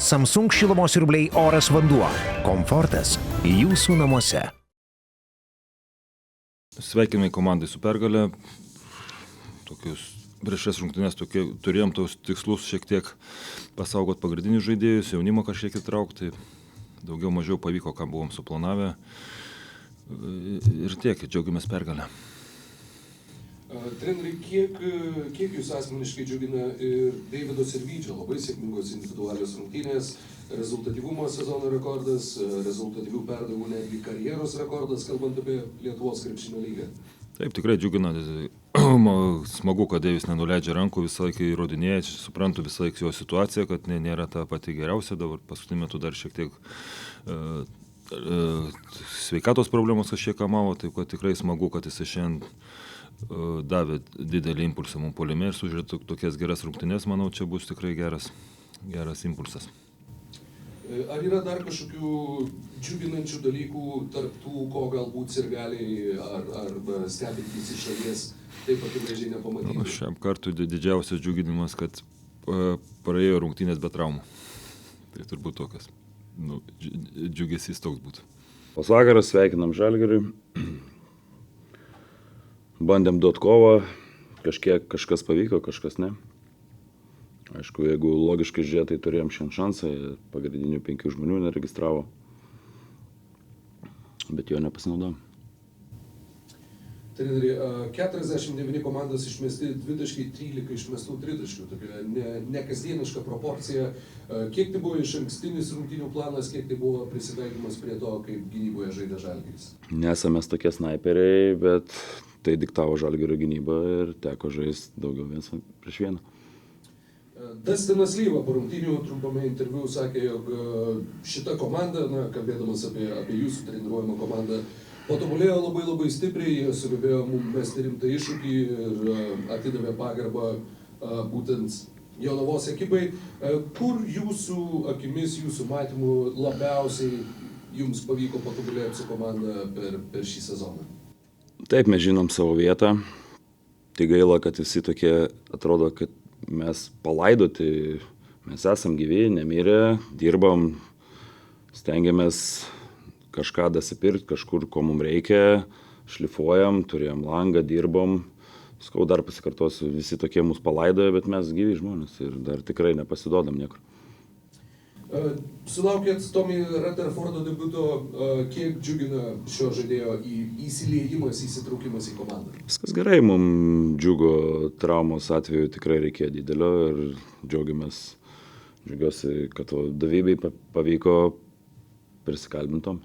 Samsung šilumos siurbliai Oras vanduo. Komfortas jūsų namuose. Sveikinimai komandai su pergale. Tokius prieš šias rungtynes turėjom tos tikslus šiek tiek pasaugot pagrindinius žaidėjus, jaunimą kažkiek įtraukti. Daugiau mažiau pavyko, ką buvom suplanavę. Ir tiek, džiaugiamės pergalę. Treneri, kiek jūs asmeniškai džiugina ir Deivido Sirvydžio labai sėkmingos individualios rungtynės, rezultatyvumo sezono rekordas, rezultatyvių perdavimų netgi karjeros rekordas, kalbant apie Lietuvos krepšinio lygą? Taip, tikrai džiugina. Smagu, kad Deivis nenuleidžia rankų, visą laiką įrodinėja, suprantu visą laiką jo situaciją, kad nėra ta pati geriausia, dabar paskutiniu metu dar šiek tiek sveikatos problemos kažkiek kamavo, taip kad tikrai smagu, kad jis šiandien davė didelį impulsą mums puolime ir sužiūrėtų tokias geras rungtynes, manau, čia bus tikrai geras impulsas. Ar yra dar kažkokių džiuginančių dalykų tarp tų, ko galbūt sirgaliai ar stebintys iš šalies taip akivaizdžiai nepamatytų? Šiam kartui didžiausias džiuginimas, kad praėjo rungtynės be traumų. Tai turbūt tokias. Džiugesys toks būtų. Pas vakarą sveikinam Žalgirį. Bandėm duoti kovą, kažkas pavyko, kažkas ne. Aišku, jeigu logiškai žiūrėti, tai turėjom šiandien šansą, pagrindinių 5 žmonių neregistravo, bet jo nepasinaudojom. Treneri, 49 komandos išmesti 2.13 išmestų 3, tokia nekasdieniška proporcija. Kiek tai buvo iš ankstinis rungtynių planas, kiek tai buvo prisitaikymas prie to, kaip gynyboje žaidė Žalgiris? Nesame tokie snaiperiai, bet tai diktavo Žalgirio gynybą ir teko žaisti daugiau 1-1. Dustinas Lyva po rungtynių trumpame interviu sakė, jog šita komanda, kalbėdamas apie jūsų treniruojamą komandą, patobulėjo labai stipriai, jie sugebėjo mums mesti rimtą iššūkį ir atidavė pagarbą būtent Jonavos ekipai. Kur jūsų akimis, jūsų matymu labiausiai jums pavyko patobulėti su komanda per šį sezoną? Taip, mes žinom savo vietą. Tai gaila, kad visi tokie atrodo, kad mes palaidoti, mes esam gyvi, nemirę, dirbam, stengiamės kažką dasipirkti, kažkur, ko mums reikia, šlifuojam, turėjom langą, dirbom. Skau dar pasikartosiu, visi tokie mus palaidoja, bet mes gyvi žmonės ir dar tikrai nepasiduodam niekur. Sulaukėt Tommy Rutherfordo debiuto, kiek džiugina šio žaidėjo įsiliejimas, įsitraukimas į komandą? Viskas gerai, mums džiugo traumos atveju tikrai reikėjo didelio ir džiaugiuosi, kad Davybei pavyko prisikalbintom.